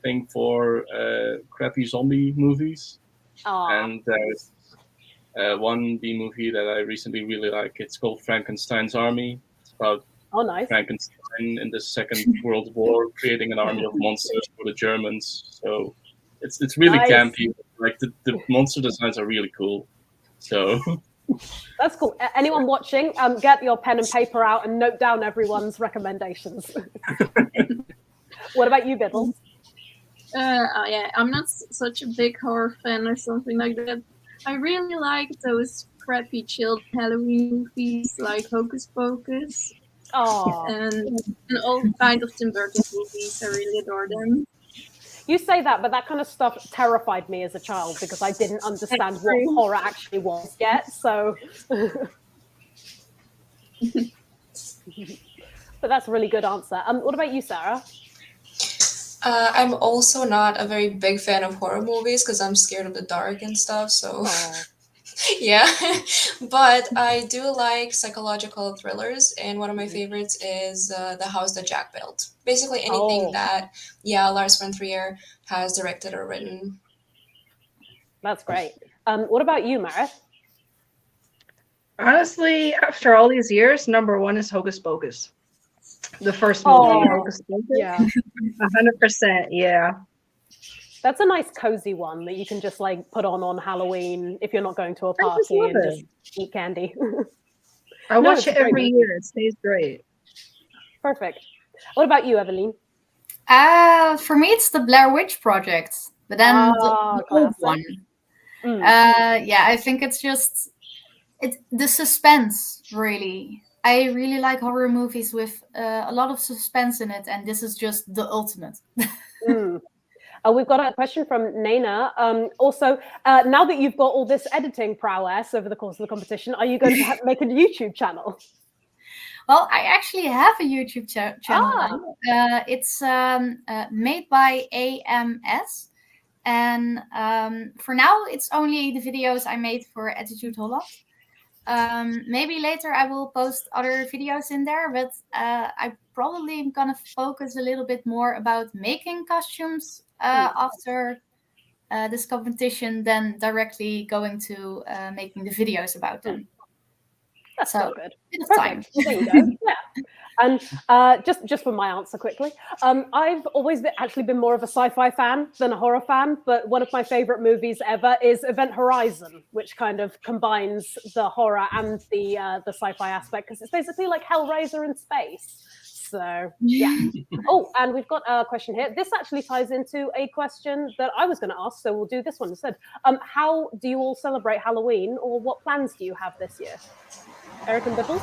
thing for crappy zombie movies. Aww. And there's one B movie that I recently really like. It's called Frankenstein's Army. It's about Frankenstein in the Second World War creating an army of monsters for the Germans. So it's really campy. Like the monster designs are really cool. So that's cool. Anyone watching, get your pen and paper out and note down everyone's recommendations. What about you, Biddle? Yeah, I'm not such a big horror fan or something like that. I really like those crappy chilled Halloween movies like Hocus Pocus. Oh. And all kind of Tim Burton movies. I really adore them. You say that, but that kind of stuff terrified me as a child because I didn't understand what horror actually was yet. So, but that's a really good answer. What about you, Sarah? I'm also not a very big fan of horror movies because I'm scared of the dark and stuff. So, Yeah, but I do like psychological thrillers, and one of my favorites is The House That Jack Built. Basically, anything that, yeah, Lars von Trier has directed or written. That's great. What about you, Marith? Honestly, after all these years, number one is Hocus Pocus. The first movie, Hocus Pocus. Yeah. 100%, yeah. That's a nice cozy one that you can just like put on Halloween if you're not going to a I just party love and it. just eat candy. I watch it's it a great every movie. year. It stays great. Perfect. What about you, Evelyn? For me, it's the Blair Witch Project, but then the old classic. one. Yeah, I think it's just the suspense. Really, I really like horror movies with a lot of suspense in it, and this is just the ultimate. We've got a question from Naina. Also, now that you've got all this editing prowess over the course of the competition, are you going to make a YouTube channel? Well, I actually have a YouTube channel now. It's made by AMS. And for now, it's only the videos I made for Attitude Holland. Maybe later I will post other videos in there, but I probably am gonna focus a little bit more about making costumes after this competition than directly going to making the videos about them. That's so good. Bit of Perfect. Well, there you go. Yeah. And just for my answer quickly, I've always actually been more of a sci-fi fan than a horror fan, but one of my favorite movies ever is Event Horizon, which kind of combines the horror and the sci-fi aspect, because it's basically like Hellraiser in space. So yeah. Oh, and we've got a question here. This actually ties into a question that I was going to ask, so we'll do this one instead. How do you all celebrate Halloween, or what plans do you have this year? Eric and Bibbles?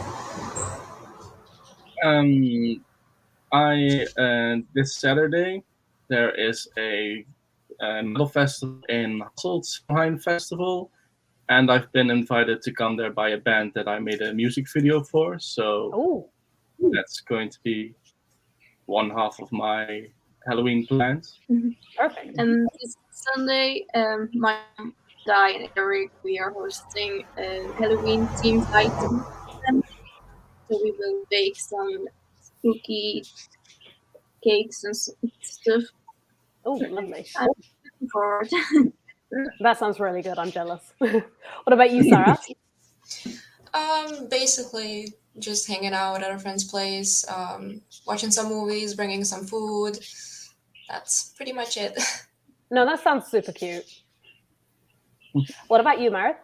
This Saturday there is a metal festival in Hasselt, Samhain Festival, and I've been invited to come there by a band that I made a music video for. So that's going to be one half of my Halloween plans. Perfect. And this Sunday, my mom, Di, and Eric, we are hosting a Halloween themed item. So we will bake some spooky cakes and stuff. Oh, lovely. I'm looking forward. That sounds really good. I'm jealous. What about you, Sarah? Basically just hanging out at a friend's place, watching some movies, bringing some food. That's pretty much it. No, that sounds super cute. What about you, Marith?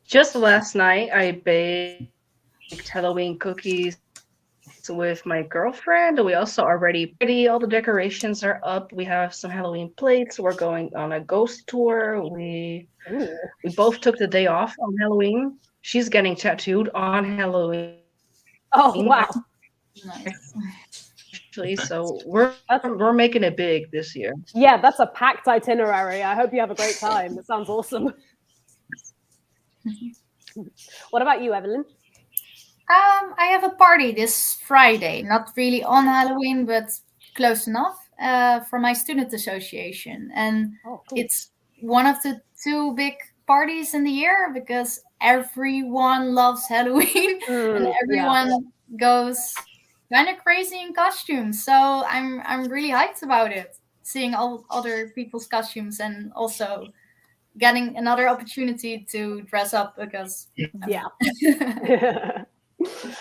Just last night, I baked Halloween cookies with my girlfriend. We also already ready. All the decorations are up. We have some Halloween plates. We're going on a ghost tour. We both took the day off on Halloween. She's getting tattooed on Halloween. Oh wow! Actually, so we're making it big this year. Yeah, that's a packed itinerary. I hope you have a great time. It sounds awesome. What about you, Evelyn? I have a party this Friday, not really on Halloween, but close enough, for my student association. And it's one of the two big parties in the year because everyone loves Halloween and everyone goes kind of crazy in costumes. So I'm really hyped about it, seeing all other people's costumes and also getting another opportunity to dress up because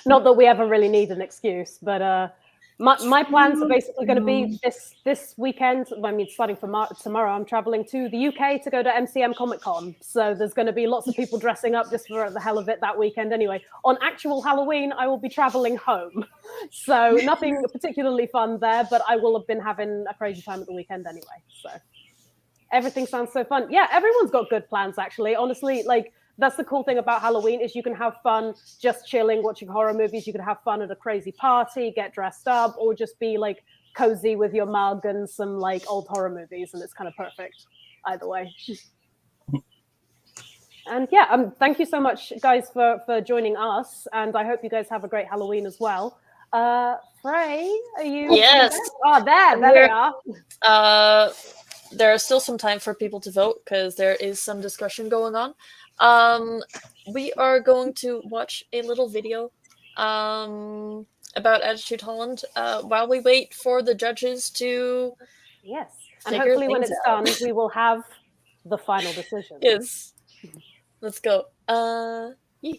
not that we ever really need an excuse, but my plans are basically going to be this weekend. I mean, starting from tomorrow, I'm traveling to the UK to go to MCM Comic Con. So there's going to be lots of people dressing up just for the hell of it that weekend. Anyway, on actual Halloween, I will be traveling home. So nothing particularly fun there, but I will have been having a crazy time at the weekend anyway. So everything sounds so fun. Yeah, everyone's got good plans, actually. Honestly, like, that's the cool thing about Halloween is you can have fun just chilling, watching horror movies. You can have fun at a crazy party, get dressed up, or just be like cozy with your mug and some like old horror movies, and it's kind of perfect either way. And yeah, thank you so much, guys, for joining us, and I hope you guys have a great Halloween as well. Frey, are you? Yes. Oh, there they are. there is still some time for people to vote because there is some discussion going on. We are going to watch a little video about Attitude Holland while we wait for the judges to. Yes, and figure hopefully when things it's out. done, we will have the final decision. Yes. Let's go. Yeah.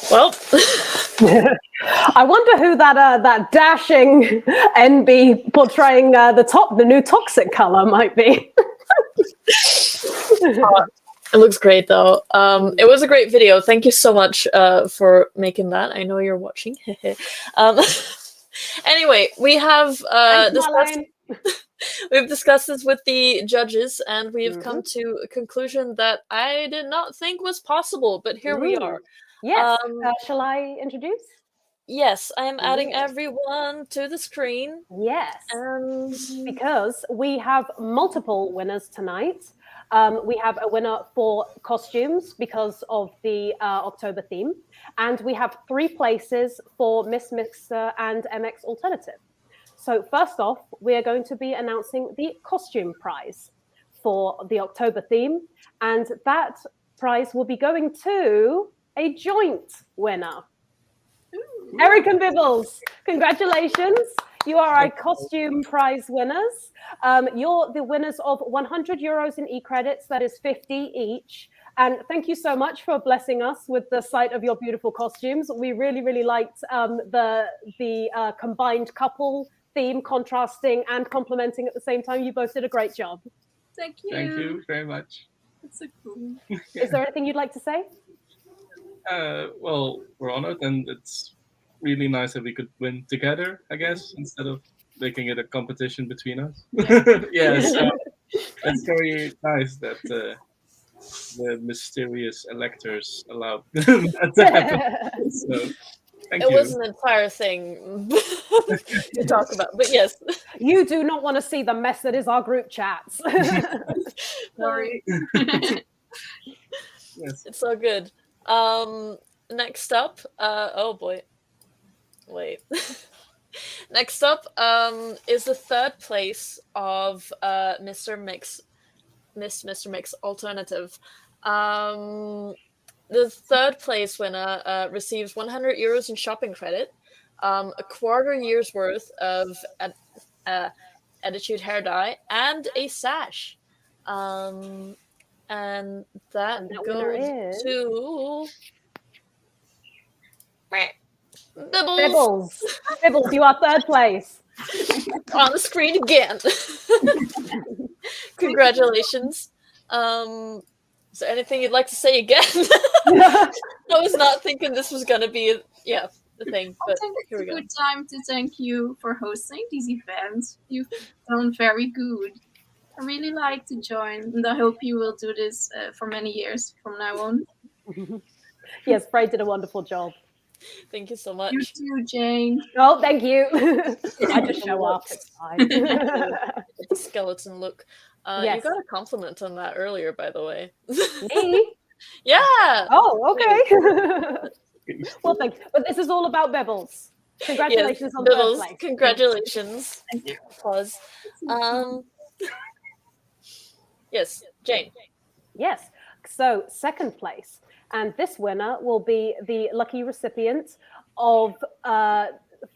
Well, I wonder who that dashing NB portraying the new toxic color might be. It looks great though. It was a great video. Thank you so much for making that. I know you're watching. um, anyway, we have we've discussed this with the judges, and we've come to a conclusion that I did not think was possible, but here we are. Yes. Shall I introduce? Yes, I am adding everyone to the screen. Yes. And because we have multiple winners tonight. We have a winner for costumes because of the October theme. And we have 3 places for Miss Mixer and MX Alternative. So first off, we are going to be announcing the costume prize for the October theme. And that prize will be going to a joint winner. Eric and Bibbles, congratulations. You are our costume prize winners. You're the winners of 100 euros in e-credits, that is 50 each. And thank you so much for blessing us with the sight of your beautiful costumes. We really, really liked the combined couple theme, contrasting and complementing at the same time. You both did a great job. Thank you. Thank you very much. That's so cool. Is there anything you'd like to say? Well, we're honored, and it's really nice that we could win together, I guess, instead of making it a competition between us. Yeah, so that's very nice that the mysterious electors allowed that to happen. So, thank you. It was an entire thing to talk about, but yes. You do not want to see the mess that is our group chats. Sorry. Yes. It's so good. Next up, oh boy. Wait. Next up is the 3rd place of Mr. Mix Alternative. The 3rd place winner receives 100 euros in shopping credit, a quarter year's worth of Attitude hair dye, and a sash. And that goes to Bibbles. Bibbles, you are 3rd place. On the screen again. Congratulations. Is there anything you'd like to say again? I was not thinking this was going to be the thing, but I think here we it's a go. good time to thank you for hosting these events. You've done very good. I really like to join, and I hope you will do this for many years from now on. Yes, Frey did a wonderful job. Thank you so much. You too, Jane. Oh, thank you. I just show up. It's fine. The skeleton look. Yes. You got a compliment on that earlier, by the way. Me? Yeah. Oh, okay. Well, thank you. But this is all about Bibbles. Congratulations on Bibbles. 3rd place. Congratulations. Thank you. Applause. Yes, Jane. Yes. So 2nd place. And this winner will be the lucky recipient of, for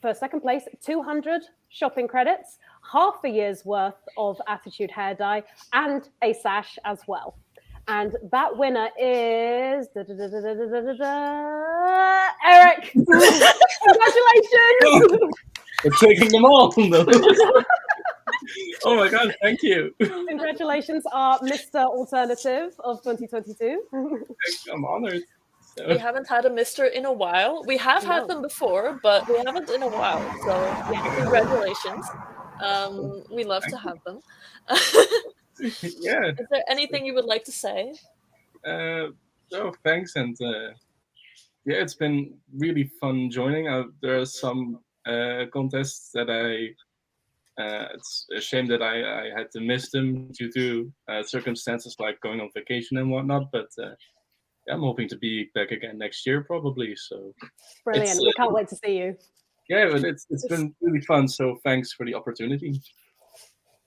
2nd place, 200 shopping credits, half a year's worth of Attitude hair dye, and a sash as well. And that winner is Eric. Congratulations! We're taking them all. Oh my god, thank you. Congratulations, our Mr. Alternative of 2022. I'm honored. So. We haven't had a Mister in a while. We have had them before, but we haven't in a while. So congratulations. We love to have them. Yeah. Is there anything you would like to say? No, thanks. And yeah, it's been really fun joining. There are some contests that it's a shame that I had to miss them due to circumstances like going on vacation and whatnot. But I'm hoping to be back again next year, probably. So brilliant! We can't wait to see you. Yeah, but it's been really fun. So thanks for the opportunity.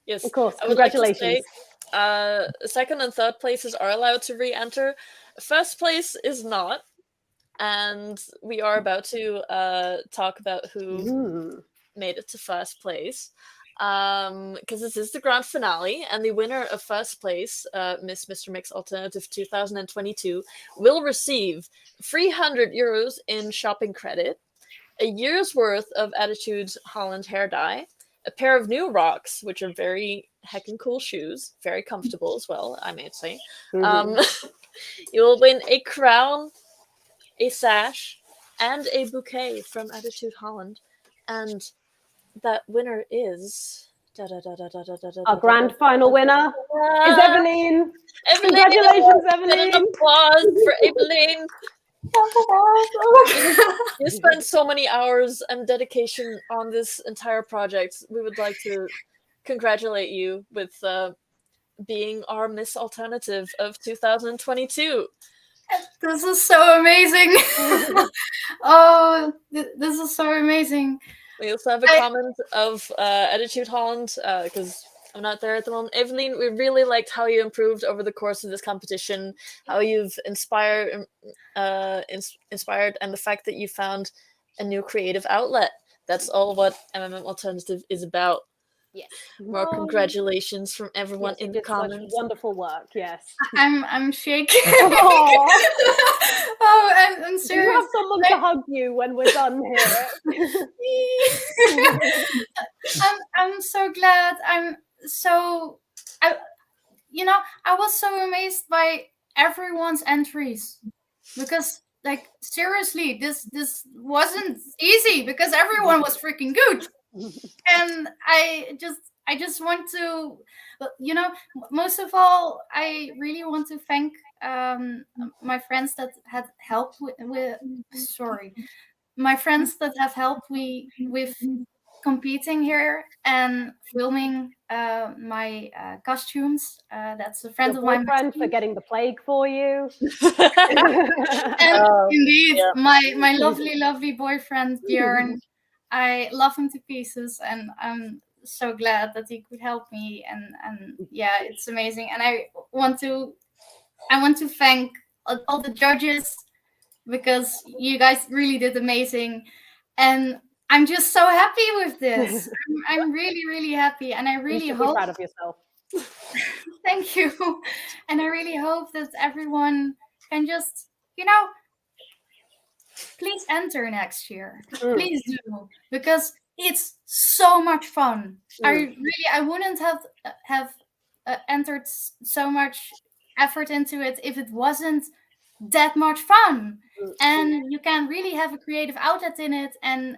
Yes, of course. I would like to Congratulations. say, 2nd and 3rd places are allowed to re-enter. 1st place is not, and we are about to talk about who made it to 1st place. because this is the grand finale, and the winner of first place, Miss Mr. Mix Alternative 2022, will receive 300 euros in shopping credit, a year's worth of Attitude's Holland hair dye, a pair of new Rocks, which are very heckin' cool shoes, very comfortable as well, I may say. You will win a crown, a sash, and a bouquet from Attitude Holland, and that winner is Our grand final winner is Evelyn. Congratulations, Evelyn. An applause for Evelyn. You spent so many hours and dedication on this entire project. We would like to congratulate you with being our Miss Alternative of 2022. This is so amazing. Oh, this is so amazing. We also have a comment of Attitude Holland, because I'm not there at the moment. Evelyn, we really liked how you improved over the course of this competition, how you've inspired, and the fact that you found a new creative outlet. That's all what MMM Alternative is about. Yes. More congratulations from everyone in the comments. Wonderful work. Yes. I'm shaking. Oh, I'm serious. You have someone to hug you when we're done here. I'm so glad. I was so amazed by everyone's entries, because like seriously, this wasn't easy, because everyone was freaking good. And I just want to, most of all, I really want to thank my friends that had helped my friends that have helped me with competing here and filming my costumes. That's a friend of mine. Friend for getting the plague for you. And indeed, my lovely boyfriend Björn. I love him to pieces, and I'm so glad that he could help me. And yeah, it's amazing. And I want to thank all the judges, because you guys really did amazing. And I'm just so happy with this. I'm really happy, and I really hope. Be proud of yourself. Thank you. And I really hope that everyone can just, please enter next year. Please do, because it's so much fun. I wouldn't have entered so much effort into it if it wasn't that much fun. And you can really have a creative outlet in it, and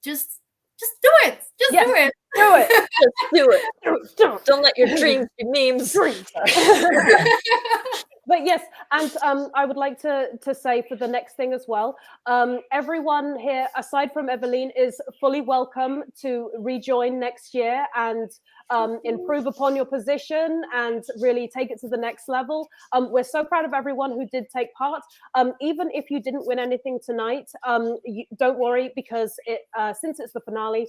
just do it. Just do it. Do it. Just do it. Don't let your dreams be memes. But yes, and I would like to say for the next thing as well, everyone here, aside from Evelyn, is fully welcome to rejoin next year and improve upon your position and really take it to the next level. We're so proud of everyone who did take part. Even if you didn't win anything tonight, don't worry, because since it's the finale,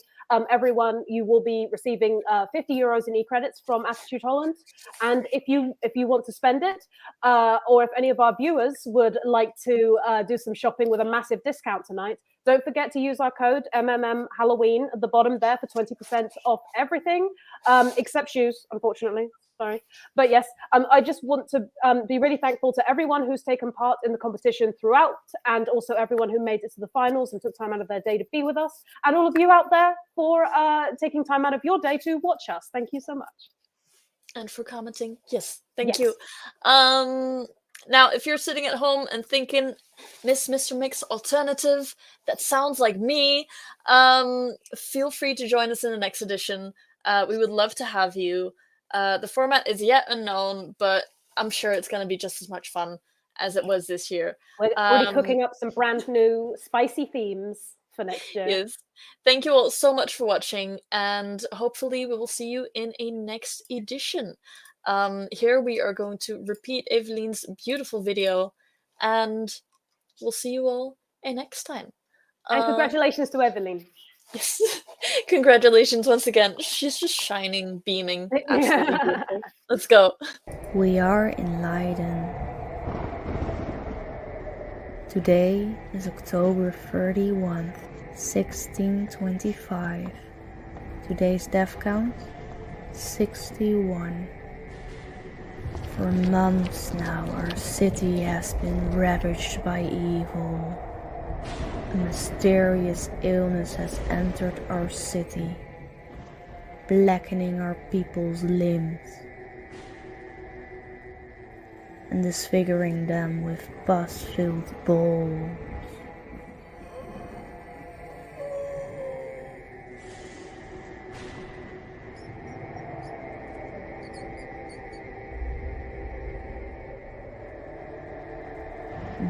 everyone, you will be receiving 50 euros in e-credits from Attitude Holland. And if you want to spend it, or if any of our viewers would like to do some shopping with a massive discount tonight, don't forget to use our code MMM Halloween at the bottom there for 20% off everything, except shoes, unfortunately. Sorry. But yes, I just want to be really thankful to everyone who's taken part in the competition throughout, and also everyone who made it to the finals and took time out of their day to be with us, and all of you out there for taking time out of your day to watch us. Thank you so much. And for commenting. Yes, thank you. Now, if you're sitting at home and thinking, Mr. Mix Alternative, that sounds like me, feel free to join us in the next edition. We would love to have you. The format is yet unknown, but I'm sure it's going to be just as much fun as it was this year. We're already cooking up some brand new spicy themes for next year. Yes. Thank you all so much for watching, and hopefully we will see you in a next edition. Here we are going to repeat Evelyn's beautiful video, and we'll see you all next time. And congratulations to Evelyn. Yes. Congratulations once again. She's just shining, beaming. Absolutely beautiful. Let's go. We are in Leiden. Today is October 31st, 1625. Today's death count, 61. For months now, our city has been ravaged by evil. A mysterious illness has entered our city, blackening our people's limbs and disfiguring them with pus-filled balls.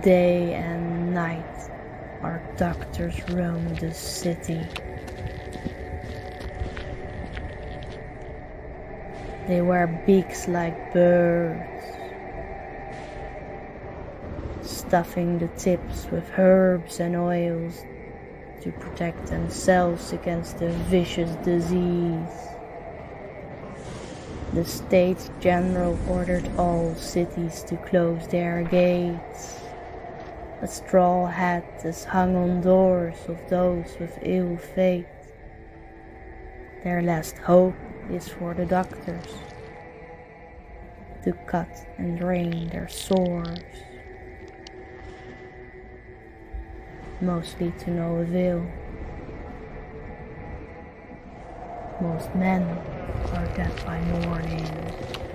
Day and night, our doctors roam the city. They wear beaks like birds, stuffing the tips with herbs and oils to protect themselves against the vicious disease. The States General ordered all cities to close their gates. A straw hat is hung on doors of those with ill fate. Their last hope is for the doctors to cut and drain their sores, mostly to no avail. Most men are dead by morning.